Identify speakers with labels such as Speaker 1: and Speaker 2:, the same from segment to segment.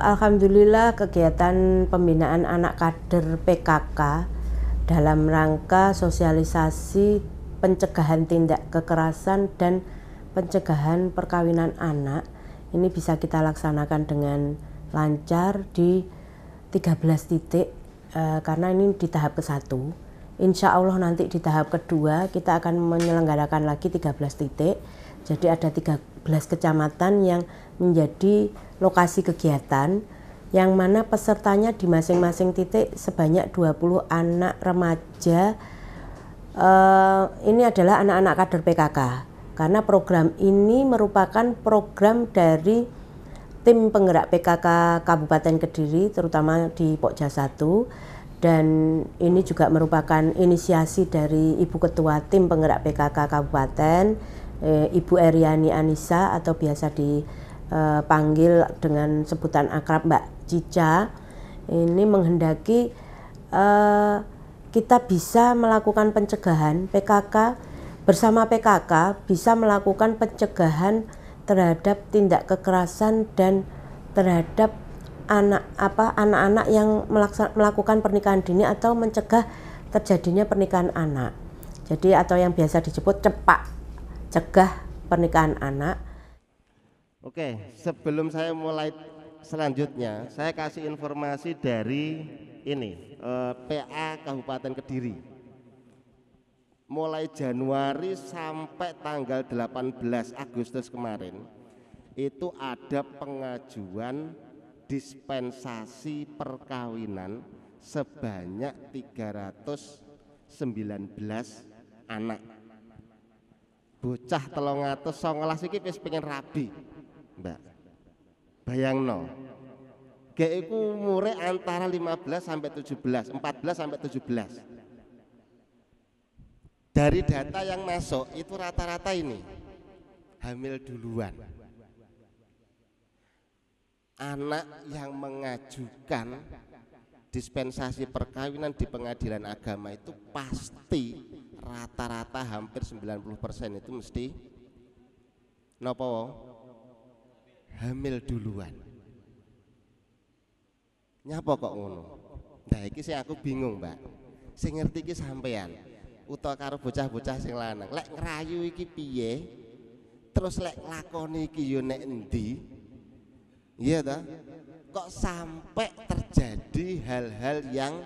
Speaker 1: Alhamdulillah kegiatan pembinaan anak kader PKK dalam rangka sosialisasi pencegahan tindak kekerasan dan pencegahan perkawinan anak ini bisa kita laksanakan dengan lancar di 13 titik karena ini di tahap ke-1. Insya Allah nanti di tahap kedua kita akan menyelenggarakan lagi 13 titik. Jadi ada 13 kecamatan yang menjadi lokasi kegiatan yang mana pesertanya di masing-masing titik sebanyak 20 anak remaja. Ini adalah anak-anak kader PKK karena program ini merupakan program dari tim penggerak PKK Kabupaten Kediri terutama di Pokja 1, dan ini juga merupakan inisiasi dari Ibu Ketua Tim Penggerak PKK Kabupaten, Ibu Eriani Anissa atau biasa dipanggil dengan sebutan akrab Mbak Cica. Ini menghendaki kita bisa melakukan pencegahan PKK, bersama PKK bisa melakukan pencegahan terhadap tindak kekerasan dan terhadap anak-anak yang melakukan pernikahan dini atau mencegah terjadinya pernikahan anak. Jadi atau yang biasa disebut cepak cegah pernikahan anak.
Speaker 2: Oke, sebelum saya mulai selanjutnya, saya kasih informasi dari ini PA Kabupaten Kediri. Mulai Januari sampai tanggal 18 Agustus kemarin itu ada pengajuan dispensasi perkawinan sebanyak 319 anak. Bocah 319 iki wis pengen rabi, Mbak. Bayangno. Gek iku umure antara 15 sampai 17, 14 sampai 17. Dari data yang masuk itu rata-rata ini hamil duluan. Anak yang mengajukan dispensasi perkawinan di pengadilan agama itu pasti rata-rata hampir 90% itu mesti nopo hamil duluan. Nyapa kok ngono? Nah iki sih aku bingung, Mbak. Sing ngerti iki sampean utawa karo bocah-bocah sing lanang. Lek ngerayu iki piye? Terus lek lakoni iki yo nek endi? Iya toh? Kok sampai terjadi hal-hal yang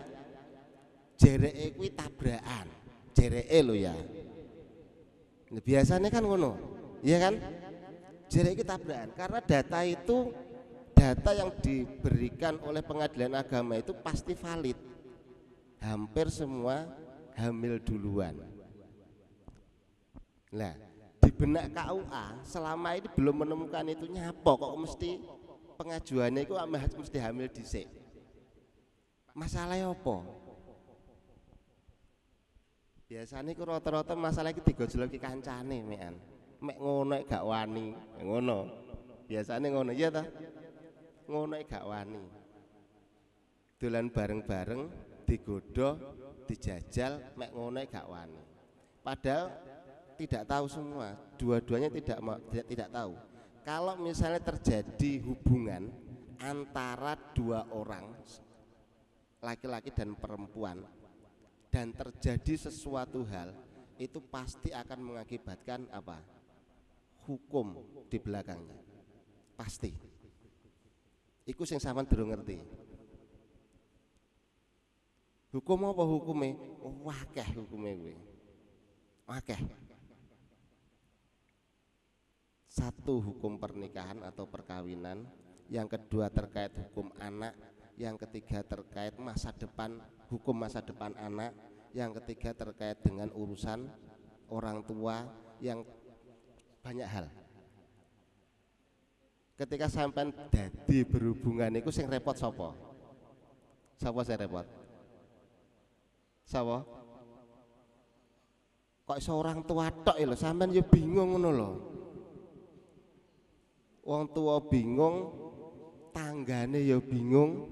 Speaker 2: jereke kuwi tabrakan. Jereke lho ya. Nah, biasanya kan ngono. Iya kan? Jereke tabrakan karena data itu data yang diberikan oleh pengadilan agama itu pasti valid. Hampir semua hamil duluan. Nah, di benak KUA selama ini belum menemukan itu nyapa kok mesti pengajuannya itu mesti hamil dhisik. Masalahnya apa? Biasanya itu rata-rata masalah iki digojloki kancane mekan. Mek ngono gak wani, ngono. Biasanya ngono ya ta? Ngono gak wani. Dolan bareng-bareng digodoh, dijajal, mek ngono gak wani. Padahal tidak tahu semua, dua-duanya tidak tahu. Kalau misalnya terjadi hubungan antara dua orang, laki-laki dan perempuan, dan terjadi sesuatu hal, itu pasti akan mengakibatkan apa? Hukum di belakangnya. Pasti. Iku sing sampean durung ngerti. Hukum apa hukume? Wakeh hukume kuwi. Wakeh. Satu hukum pernikahan atau perkawinan, yang kedua terkait hukum anak, yang ketiga terkait masa depan, hukum masa depan anak, yang ketiga terkait dengan urusan orang tua, yang banyak hal. Ketika sampai dadi berhubungan itu sing repot sapa? Sapa sing repot? Sapa? Kok seorang tua tok lho, sampean ya bingung ngono lho. Wong tua bingung, tanggane ya bingung.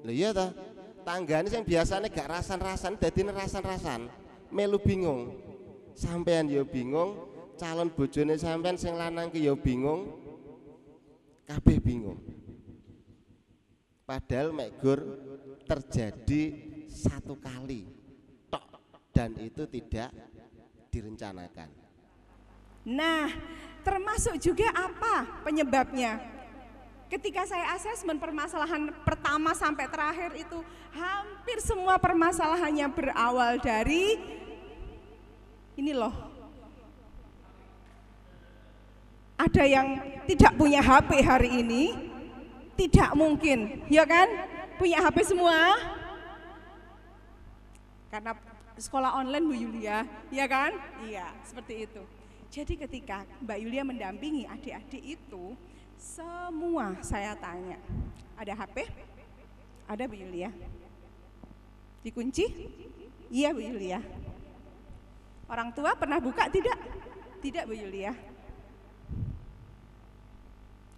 Speaker 2: Lha iya ta? Tanggane sing biasane gak rasan-rasan dadine rasan-rasan, melu bingung. Sampean ya bingung, calon bojone sampean sing lanang ki ya bingung. Kabeh bingung. Padahal mek gur terjadi satu kali tok dan itu tidak direncanakan.
Speaker 3: Nah, termasuk juga apa penyebabnya? Ketika saya asesmen permasalahan pertama sampai terakhir itu hampir semua permasalahannya berawal dari ini loh. Ada yang tidak punya HP hari ini, tidak mungkin, ya kan? Punya HP semua? Karena sekolah online Bu Yulia, ya kan? Iya, seperti itu. Jadi ketika Mbak Yulia mendampingi adik-adik itu, semua saya tanya, ada HP? Ada Bu Yulia? Dikunci? Iya Bu Yulia. Orang tua pernah buka tidak? Tidak Bu Yulia.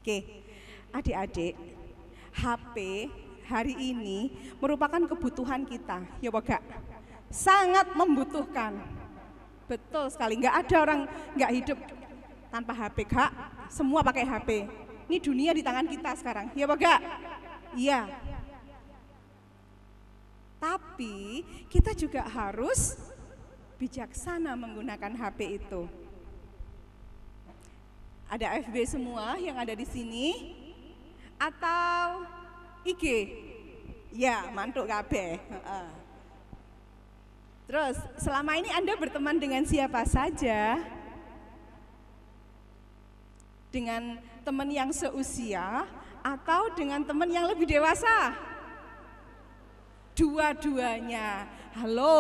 Speaker 3: Oke, adik-adik, HP hari ini merupakan kebutuhan kita, ya Pak? Sangat membutuhkan. Betul sekali, nggak ada orang nggak hidup tanpa HP, Kak. Semua pakai HP. Ini dunia di tangan kita sekarang, ya Pak? Iya. Tapi kita juga harus bijaksana menggunakan HP itu. Ada FB semua yang ada di sini atau IG? Ya, mantuk kabeh. Terus selama ini Anda berteman dengan siapa saja? Dengan teman yang seusia atau dengan teman yang lebih dewasa? Dua-duanya. Halo.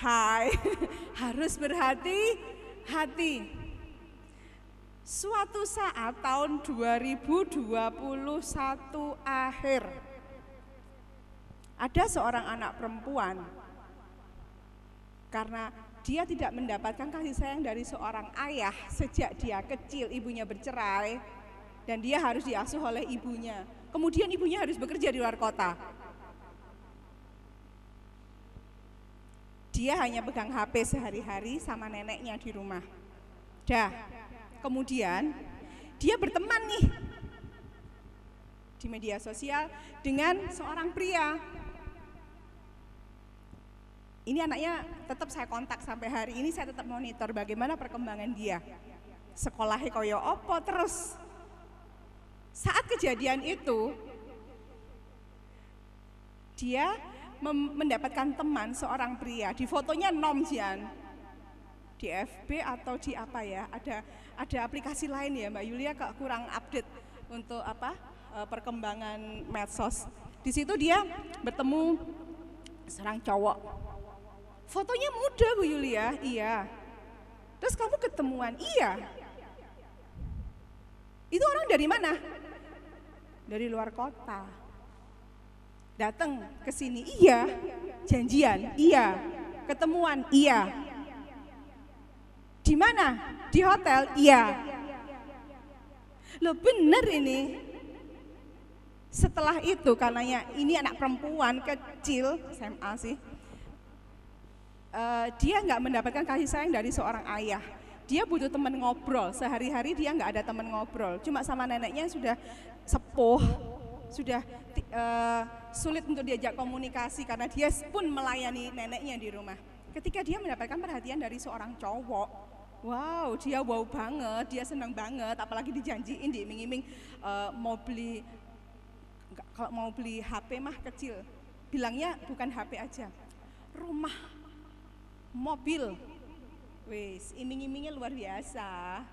Speaker 3: Hai. Harus berhati-hati. Suatu saat tahun 2021 akhir, ada seorang anak perempuan, karena dia tidak mendapatkan kasih sayang dari seorang ayah sejak dia kecil, ibunya bercerai, dan dia harus diasuh oleh ibunya. Kemudian ibunya harus bekerja di luar kota. Dia hanya pegang HP sehari-hari sama neneknya di rumah. Kemudian dia berteman nih di media sosial dengan seorang pria. Ini anaknya tetap saya kontak sampai hari ini, saya tetap monitor bagaimana perkembangan dia. Sekolahnya koyo opo terus. Saat kejadian itu, dia mendapatkan teman seorang pria, di fotonya Nomjian. Di FB atau di apa ya, ada aplikasi lain ya Mbak Yulia, kurang update untuk perkembangan medsos. Di situ dia bertemu seorang cowok, fotonya muda Bu Yulia, iya. Terus kamu ketemuan, iya. Itu orang dari mana? Dari luar kota. Datang ke sini, iya. Janjian, iya. Ketemuan, iya. Di mana? Di hotel? Iya. Loh bener ini. Setelah itu karenanya ini anak perempuan kecil, SMA sih. Dia nggak mendapatkan kasih sayang dari seorang ayah. Dia butuh teman ngobrol. Sehari-hari dia nggak ada teman ngobrol. Cuma sama neneknya sudah sepuh, sudah sulit untuk diajak komunikasi karena dia pun melayani neneknya di rumah. Ketika dia mendapatkan perhatian dari seorang cowok, wow, dia wow banget, dia senang banget, apalagi dijanjiin, diiming-iming mau beli, kalau mau beli HP mah kecil, bilangnya bukan HP aja, rumah, mobil, wis, iming-imingnya luar biasa.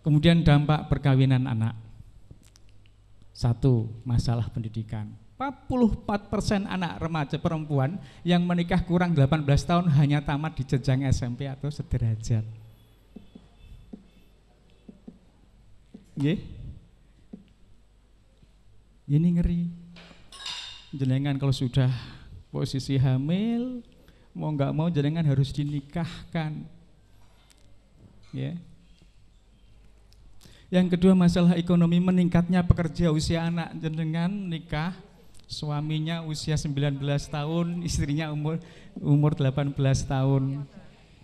Speaker 4: Kemudian dampak perkawinan anak. 1. Masalah pendidikan. 44% anak remaja perempuan yang menikah kurang 18 tahun hanya tamat di jenjang SMP atau sederajat. Nggih. Ini ngeri. Jenengan kalau sudah posisi hamil, mau nggak mau jenengan harus dinikahkan. Ya. Yang kedua masalah ekonomi, meningkatnya pekerja usia anak jenengan nikah, suaminya usia 19 tahun, istrinya umur 18 tahun.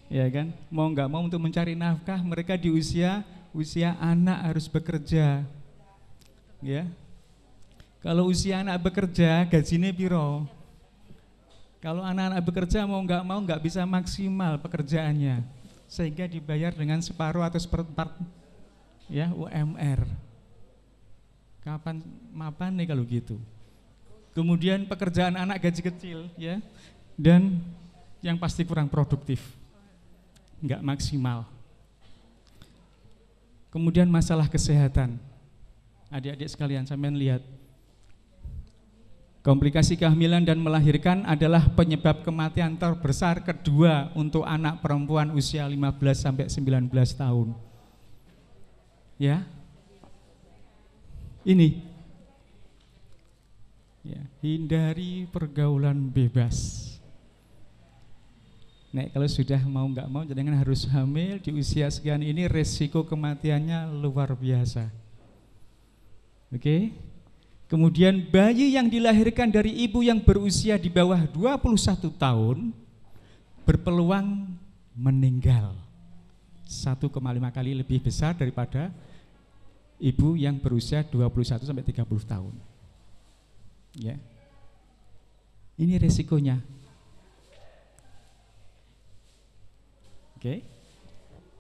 Speaker 4: Ya kan? Mau nggak mau untuk mencari nafkah mereka di usia anak harus bekerja. Ya. Kalau usia anak bekerja gajinya piro? Kalau anak-anak bekerja mau nggak bisa maksimal pekerjaannya, sehingga dibayar dengan separuh atau seperempat ya UMR. Kapan mapan nih kalau gitu? Kemudian pekerjaan anak gaji kecil ya, dan yang pasti kurang produktif, nggak maksimal. Kemudian masalah kesehatan, adik-adik sekalian, sampean lihat, komplikasi kehamilan dan melahirkan adalah penyebab kematian terbesar kedua untuk anak perempuan usia 15 sampai 19 tahun. Ya. Ini. Ya, hindari pergaulan bebas. Nek kalau sudah mau nggak mau jangan harus hamil di usia sekian ini, resiko kematiannya luar biasa. Oke? Kemudian bayi yang dilahirkan dari ibu yang berusia di bawah 21 tahun berpeluang meninggal 1,5 kali lebih besar daripada ibu yang berusia 21 sampai 30 tahun. Ya. Ini resikonya. Oke.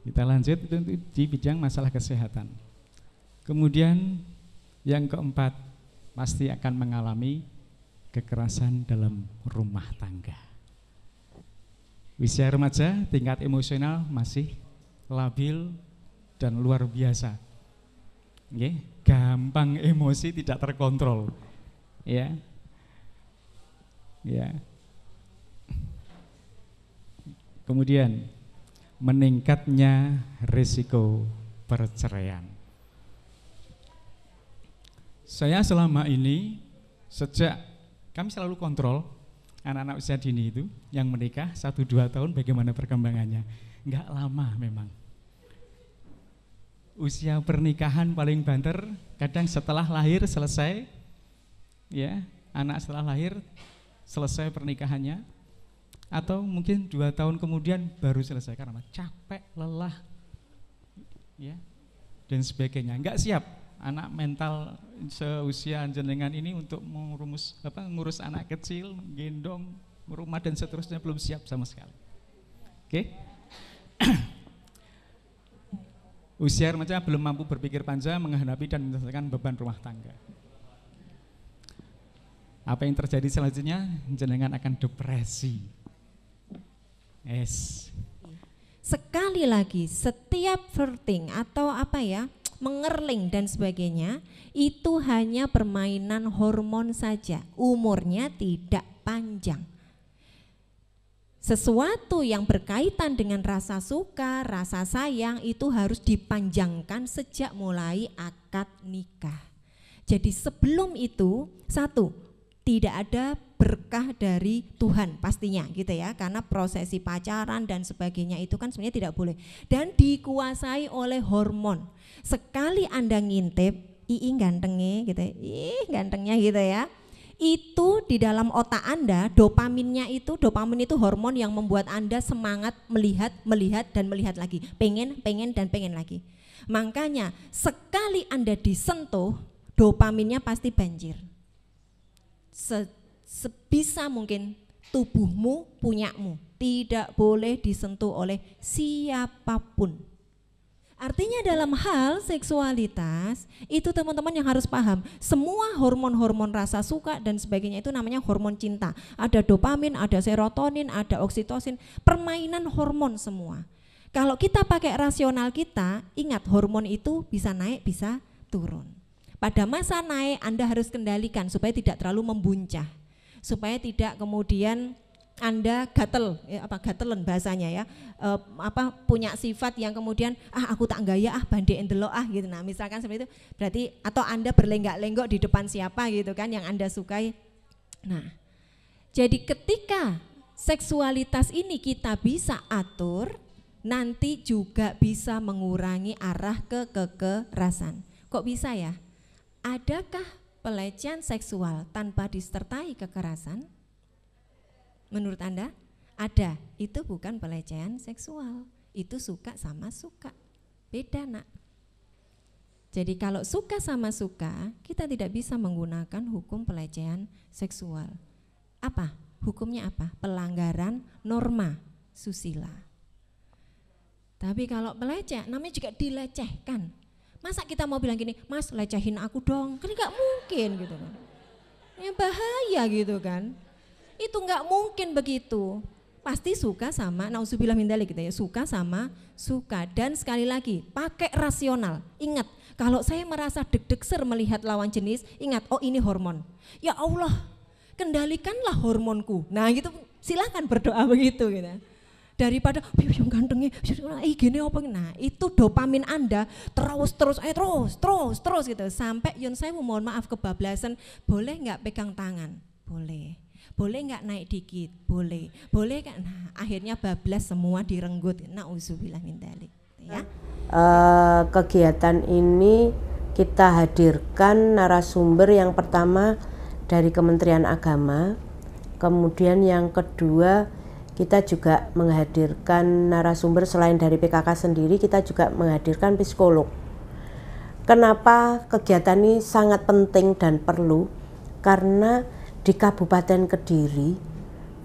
Speaker 4: Kita lanjut di bidang masalah kesehatan. Kemudian yang keempat, pasti akan mengalami kekerasan dalam rumah tangga. Usia remaja, tingkat emosional masih labil dan luar biasa. Oke, gampang emosi, tidak terkontrol. Ya. Ya. Kemudian meningkatnya risiko perceraian. Saya selama ini, sejak kami selalu kontrol anak-anak usia dini itu yang menikah 1-2 tahun bagaimana perkembangannya. Enggak lama memang. Usia pernikahan paling banter kadang setelah lahir selesai, ya, anak setelah lahir selesai pernikahannya, atau mungkin 2 tahun kemudian baru selesai karena capek, lelah, ya, dan sebagainya. Enggak siap anak mental seusia jenengan ini untuk ngurus anak kecil, gendong, rumah dan seterusnya, belum siap sama sekali. Oke? Usia remaja belum mampu berpikir panjang, menghadapi dan menyelesaikan beban rumah tangga. Apa yang terjadi selanjutnya? Jenengan akan depresi.
Speaker 5: Sekali lagi, setiap flirting atau mengerling dan sebagainya, itu hanya permainan hormon saja, umurnya tidak panjang. Sesuatu yang berkaitan dengan rasa suka, rasa sayang itu harus dipanjangkan sejak mulai akad nikah. Jadi sebelum itu, satu, tidak ada berkah dari Tuhan pastinya gitu ya, karena prosesi pacaran dan sebagainya itu kan sebenarnya tidak boleh dan dikuasai oleh hormon. Sekali Anda ngintip, gantengnya gitu, gantengnya gitu ya, itu di dalam otak Anda dopamin itu hormon yang membuat Anda semangat melihat dan melihat lagi, pengen dan pengen lagi. Makanya sekali Anda disentuh, dopaminnya pasti banjir. Sebisa mungkin tubuhmu punyamu, tidak boleh disentuh oleh siapapun. Artinya dalam hal seksualitas itu teman-teman yang harus paham, semua hormon-hormon rasa suka dan sebagainya itu namanya hormon cinta. Ada dopamin, ada serotonin, ada oksitosin, permainan hormon semua. Kalau kita pakai rasional kita, ingat hormon itu bisa naik bisa turun. Pada masa naik Anda harus kendalikan supaya tidak terlalu membuncah, supaya tidak kemudian Anda gatelan bahasanya ya, punya sifat yang kemudian aku tak gaya bandek endelok gitu. Nah misalkan seperti itu berarti, atau Anda berlenggak-lenggok di depan siapa gitu kan yang Anda sukai. Nah jadi ketika seksualitas ini kita bisa atur, nanti juga bisa mengurangi arah ke kekerasan. Kok bisa ya? Adakah pelecehan seksual tanpa disertai kekerasan? Menurut Anda? Ada, itu bukan pelecehan seksual, itu suka sama suka, beda nak. Jadi kalau suka sama suka, kita tidak bisa menggunakan hukum pelecehan seksual. Apa? Hukumnya apa? Pelanggaran norma susila. Tapi kalau pelecehan, namanya juga dilecehkan. Masa kita mau bilang gini, Mas lecehin aku dong, kan nggak mungkin gitu kan. Ya bahaya gitu kan. Itu nggak mungkin begitu. Pasti suka sama, nauzubillah min dzalik gitu ya, suka sama suka. Dan sekali lagi, pakai rasional. Ingat, kalau saya merasa deg-degser melihat lawan jenis, ingat, oh ini hormon. Ya Allah, kendalikanlah hormonku. Nah gitu, silakan berdoa begitu gitu. Daripada yang gantengnya, gini apa? Nah itu dopamin Anda terus gitu. Sampai Yun saya mohon maaf kebablasan, boleh nggak pegang tangan? Boleh. Boleh nggak naik dikit? Boleh. Boleh kan? Nah, akhirnya bablas semua direnggut. Nauzubillah min dzalik. Ya.
Speaker 1: Kegiatan ini kita hadirkan narasumber yang pertama dari Kementerian Agama, kemudian yang kedua kita juga menghadirkan narasumber selain dari PKK sendiri, kita juga menghadirkan psikolog. Kenapa kegiatan ini sangat penting dan perlu? Karena di Kabupaten Kediri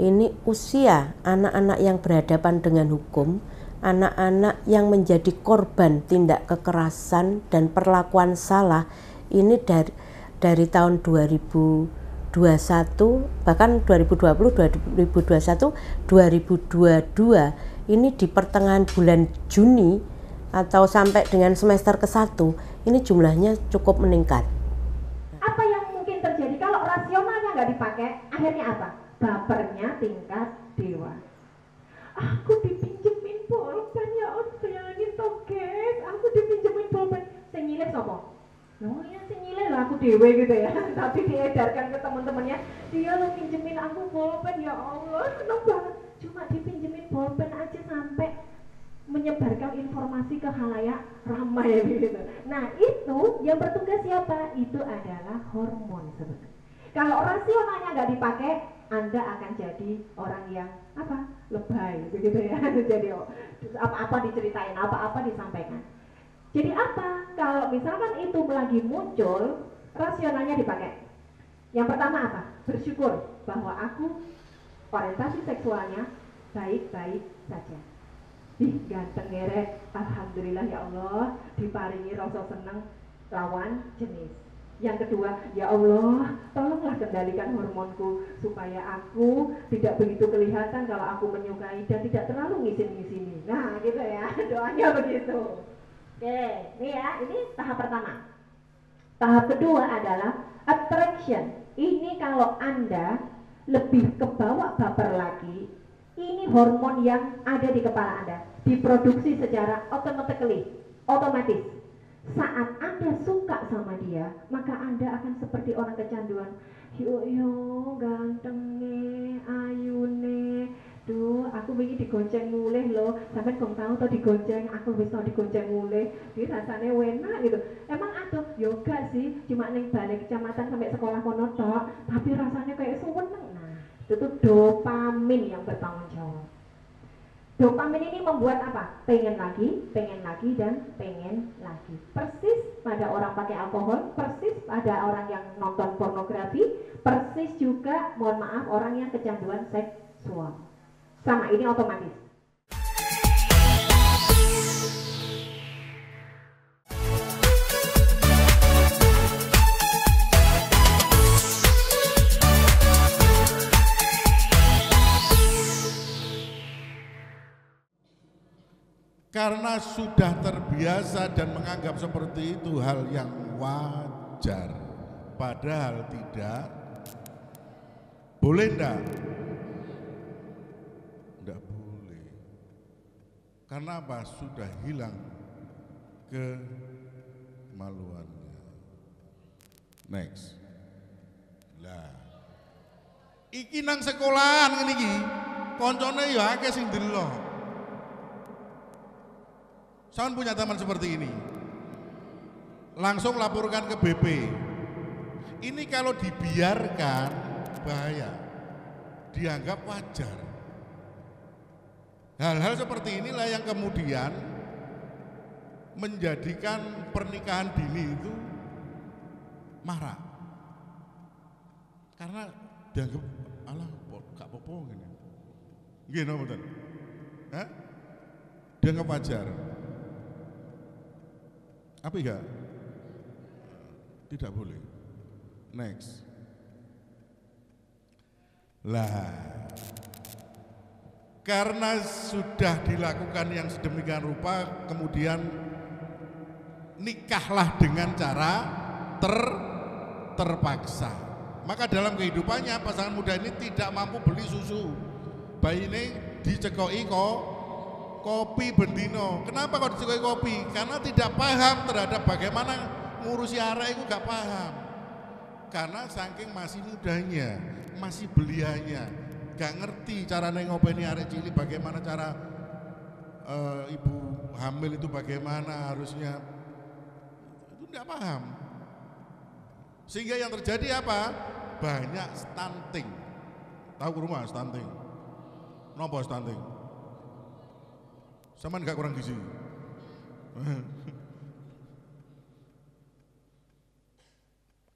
Speaker 1: ini usia anak-anak yang berhadapan dengan hukum, anak-anak yang menjadi korban tindak kekerasan dan perlakuan salah ini dari tahun 2021 bahkan 2020, 2021, 2022 ini di pertengahan bulan Juni atau sampai dengan semester ke-1 ini jumlahnya cukup meningkat.
Speaker 6: Apa yang mungkin terjadi kalau rasionalnya nggak dipakai, akhirnya apa? Bapernya tingkat dewa. Aku dipinjemin pulpen ya Allah, sayangin toh guys, aku dipinjemin pulpen. Senyileh sopo? Oh ya senyileh lah aku dewe gitu ya. Tapi diedarkan ke teman-temannya, dia lo pinjemin aku pulpen ya Allah, seneng banget. Cuma dipinjemin pulpen aja sampai menyebarkan informasi ke khalayak ramai gitu. Nah itu yang bertugas siapa? Itu adalah hormon sebetulnya. Kalau rasionalnya nggak dipakai, Anda akan jadi orang yang apa? Lebay begitu ya. Jadi apa-apa diceritain, apa-apa disampaikan. Jadi apa? Kalau misalkan itu lagi muncul, rasionalnya dipakai. Yang pertama apa? Bersyukur bahwa aku orientasi seksualnya baik-baik saja. Ih ganteng ngeret, alhamdulillah ya Allah diparingi rasa seneng lawan jenis. Yang kedua, ya Allah tolonglah kendalikan hormonku supaya aku tidak begitu kelihatan kalau aku menyukai dan tidak terlalu ngisin-ngisini. Nah gitu ya, doanya begitu. Oke, ini ya, ini tahap pertama. Tahap kedua adalah attraction. Ini kalau Anda lebih kebawa baper lagi, ini hormon yang ada di kepala Anda diproduksi secara otomatis. Saat Anda suka sama dia, maka Anda akan seperti orang kecanduan. Yo gantengnya, ayune, duh aku ingin digonceng mulih loh. Sampai kau tahu tau digonceng, aku bisa digonceng mulih. Jadi rasanya enak gitu. Emang ada yoga sih, cuma neng balik kecamatan sampai sekolah kono tok, tapi rasanya kayak seneng. Nah, itu dopamin yang bertanggung jawab. Dopamin ini membuat apa? Pengen lagi, dan pengen lagi. Persis pada orang pakai alkohol, persis pada orang yang nonton pornografi, persis juga, mohon maaf, orang yang kecanduan seksual. Sama, ini otomatis.
Speaker 7: Karena sudah terbiasa dan menganggap seperti itu hal yang wajar, padahal tidak. Boleh enggak? Enggak boleh. Karena apa? Sudah hilang kemaluannya. Next. Lah. Iki nang sekolahan ngene iki. Koncone ya akeh sing delok. Saya punya teman seperti ini, langsung laporkan ke BP. Ini kalau dibiarkan bahaya, dianggap wajar. Hal-hal seperti inilah yang kemudian menjadikan pernikahan dini itu marak. Karena dianggap alah gak apa-apa ngene. Nggih napa mboten? Hah? Dianggap wajar. Apa enggak? Tidak boleh. Next. Lah, karena sudah dilakukan yang sedemikian rupa, kemudian nikahlah dengan cara terpaksa. Maka dalam kehidupannya pasangan muda ini tidak mampu beli susu. Bayi ini dicekoi kopi bendino. Kenapa kok dicekoi kopi? Karena tidak paham terhadap bagaimana ngurusi arek itu, gak paham. Karena saking masih mudanya, masih belianya, gak ngerti cara ngopeni arek cilik, bagaimana cara ibu hamil itu bagaimana harusnya, itu tidak paham. Sehingga yang terjadi apa? Banyak stunting. Tahu ke rumah stunting? Nopo stunting? Sama gak kurang gizi?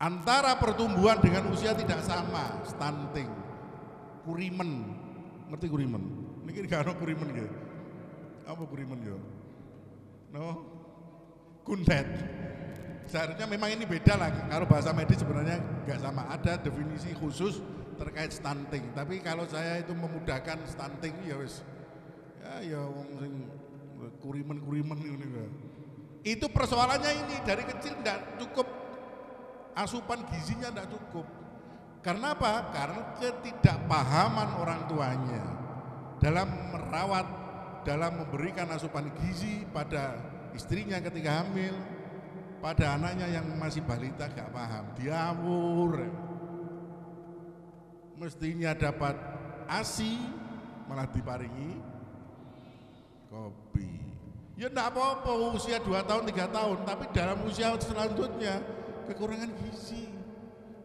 Speaker 7: Antara pertumbuhan dengan usia tidak sama, stunting, kurimen, ngerti kurimen? Ini gak ada kurimen gitu. Apa kurimen gitu? No, kundet. Seharusnya memang ini beda lah. Kalau bahasa medis sebenarnya nggak sama. Ada definisi khusus terkait stunting. Tapi kalau saya itu memudahkan stunting, ya wis, ya wong sing kurimen ini. Itu persoalannya ini dari kecil tidak cukup, asupan gizinya tidak cukup. Karena apa? Karena ketidakpahaman orang tuanya dalam merawat, dalam memberikan asupan gizi pada istrinya ketika hamil, pada anaknya yang masih balita gak paham, diawur. Mestinya dapat ASI malah diparingi kopi. Ya enggak apa-apa usia 2 tahun 3 tahun, tapi dalam usia selanjutnya kekurangan gizi.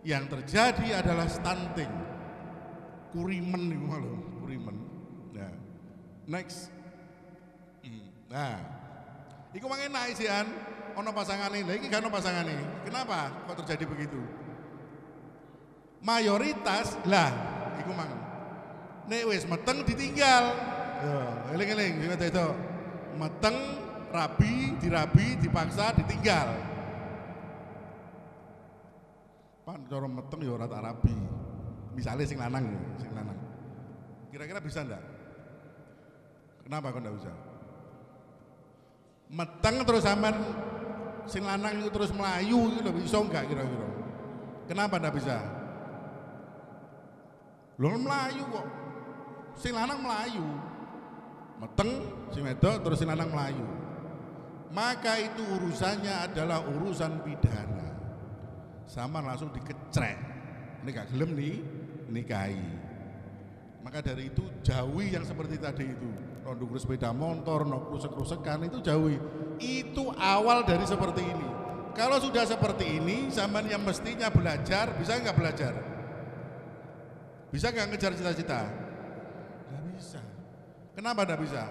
Speaker 7: Yang terjadi adalah stunting. Kurimen itu malah, kurimen. Nah, next. Nah, iku mang enak isian. Ono pasangane, lha iki gak ono pasangane. Kenapa kok terjadi begitu? Mayoritas lah iku mang. Nek wis meteng ditinggal. Yo, eling-eling sing itu. Meteng, dirabi, dipaksa, ditinggal. Pan cara meteng ya ora tak rabi. Misale sing lanang. Kira-kira bisa ndak? Kenapa kok ndak bisa? Meteng terus sampean sing lanang itu terus melayu itu bisa enggak kira-kira? Kenapa ndak bisa? Lho melayu kok. Sing lanang melayu. Meteng sing wedok terus sing lanang melayu. Maka itu urusannya adalah urusan pidana. Sama langsung dikecrek. Ini gak gelem nih nikahi. Maka dari itu jauhi yang seperti tadi itu. Nonduk sepeda motor, krusek-krusekan itu jauhi. Itu awal dari seperti ini. Kalau sudah seperti ini, zaman yang mestinya belajar, bisa nggak belajar? Bisa nggak ngejar cita-cita? Nggak bisa. Kenapa nggak bisa?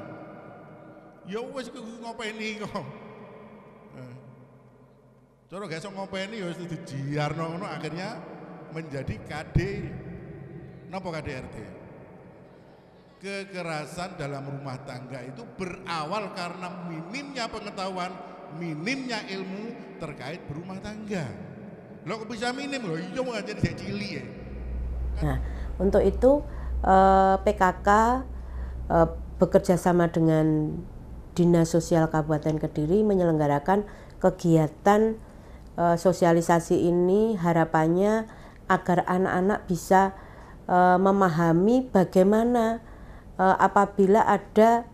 Speaker 7: Ya wes ngopeni kok. Cara gak iso ngopeni ya wis dijiarno ngono, akhirnya menjadi KD. Napa KDRT? Kekerasan dalam rumah tangga itu berawal karena minimnya pengetahuan, minimnya ilmu terkait berumah tangga. Lo kok bisa minim loh? Iya mau jadi saya cilik ya.
Speaker 1: Nah, untuk itu PKK bekerja sama dengan Dinas Sosial Kabupaten Kediri menyelenggarakan kegiatan sosialisasi ini, harapannya agar anak-anak bisa memahami bagaimana apabila ada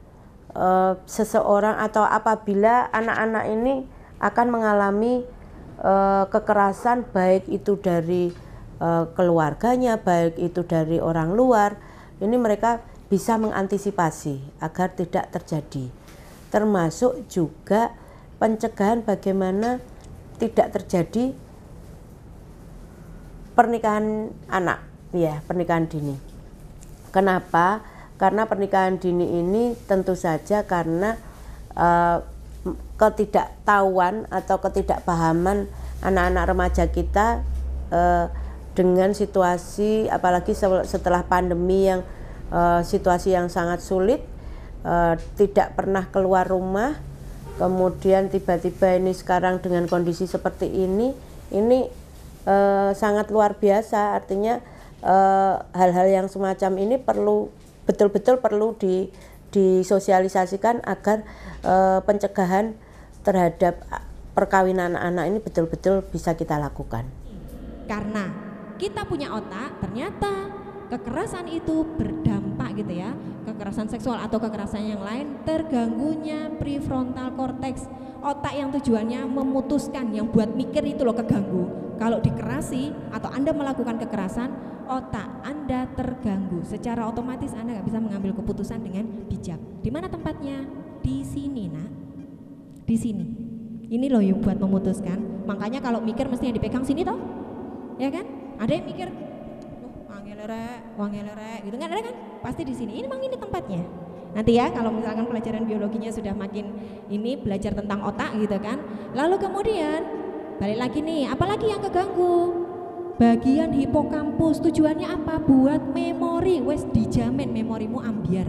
Speaker 1: seseorang atau apabila anak-anak ini akan mengalami kekerasan, baik itu dari keluarganya, baik itu dari orang luar. Ini mereka bisa mengantisipasi agar tidak terjadi. termasuk juga pencegahan bagaimana tidak terjadi pernikahan anak, ya, pernikahan dini. Kenapa? Karena pernikahan dini ini tentu saja karena ketidaktahuan atau ketidakpahaman anak-anak remaja kita dengan situasi, apalagi setelah pandemi yang situasi yang sangat sulit, tidak pernah keluar rumah, kemudian tiba-tiba ini sekarang dengan kondisi seperti ini sangat luar biasa. Artinya hal-hal yang semacam ini betul-betul perlu disosialisasikan agar pencegahan terhadap perkawinan anak ini betul-betul bisa kita lakukan.
Speaker 5: Karena kita punya otak, ternyata kekerasan itu berdampak gitu ya, kekerasan seksual atau kekerasan yang lain, terganggunya prefrontal cortex, otak yang tujuannya memutuskan, yang buat mikir itu loh keganggu. Kalau dikerasi atau Anda melakukan kekerasan, otak Anda terganggu, secara otomatis Anda nggak bisa mengambil keputusan dengan bijak. Di mana tempatnya? Di sini, nak, di sini. Ini loh yang buat memutuskan. Makanya kalau mikir mestinya dipegang sini toh, ya kan? Ada yang mikir wangelerek gitu kan, ada kan? Pasti di sini. Ini memang ini tempatnya. Nanti ya kalau misalkan pelajaran biologinya sudah makin ini belajar tentang otak gitu kan. Lalu kemudian balik lagi nih, apalagi yang keganggu? Bagian hipokampus, tujuannya apa? Buat memori, wes dijamin memorimu ambiar.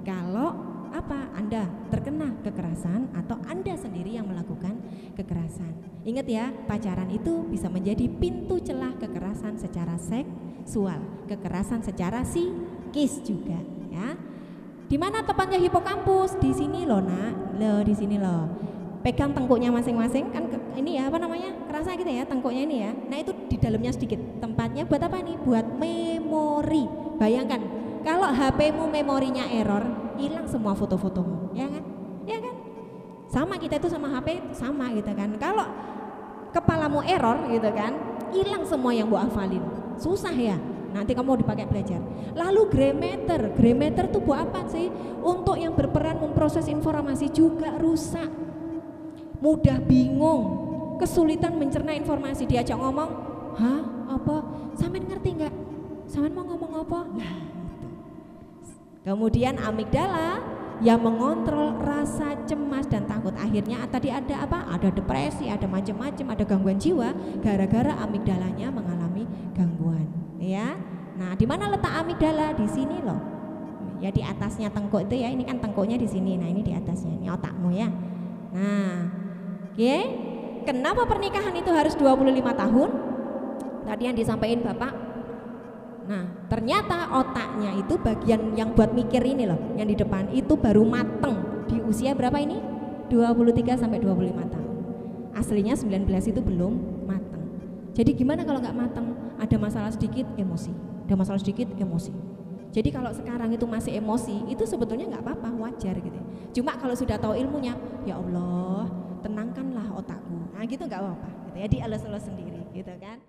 Speaker 5: Kalau apa? Anda terkena kekerasan atau Anda sendiri yang melakukan kekerasan. Ingat ya, pacaran itu bisa menjadi pintu celah kekerasan secara seksual, kekerasan secara psikis juga ya. Di mana tepatnya hipokampus? Di sini loh, nak. Loh, di sini loh. Pegang tengkuknya masing-masing kan ini ya, apa namanya? Kerasa gitu ya tengkuknya ini ya. Nah, itu di dalamnya sedikit. Tempatnya buat apa nih? Buat memori. Bayangkan kalau HP-mu memorinya error, hilang semua foto-fotomu, ya kan? Ya kan? Sama kita itu sama HP sama gitu kan. Kalau kepalamu error gitu kan, hilang semua yang buat hafalin. Susah ya. Nanti kamu dipakai belajar. Lalu Gramator tuh buat apa sih? Untuk yang berperan memproses informasi juga rusak. Mudah bingung, kesulitan mencerna informasi, diajak ngomong, hah? Apa? Sampean ngerti nggak? Sampean mau ngomong apa? Nah, itu. Kemudian amigdala yang mengontrol rasa cemas dan takut. Akhirnya tadi ada apa? Ada depresi, ada macam-macam, ada gangguan jiwa gara-gara amigdalanya mengalami gangguan. Ya, nah di mana letak amigdala? Di sini loh. Ya di atasnya tengkuk itu ya. Ini kan tengkuknya di sini. Nah ini di atasnya, ini otakmu ya. Nah, oke. Kenapa pernikahan itu harus 25 tahun? Tadi yang disampaikan Bapak. Nah, ternyata otaknya itu bagian yang buat mikir ini loh, yang di depan itu baru mateng di usia berapa ini? 23 sampai 25 tahun. Aslinya 19 itu belum mateng. Jadi gimana kalau nggak mateng? Ada masalah sedikit emosi, ada masalah sedikit emosi. Jadi kalau sekarang itu masih emosi, itu sebetulnya nggak apa-apa, wajar gitu. Cuma kalau sudah tahu ilmunya, ya Allah, tenangkanlah otakku. Nah gitu nggak apa-apa, gitu ya, dielus-elus sendiri, gitu kan.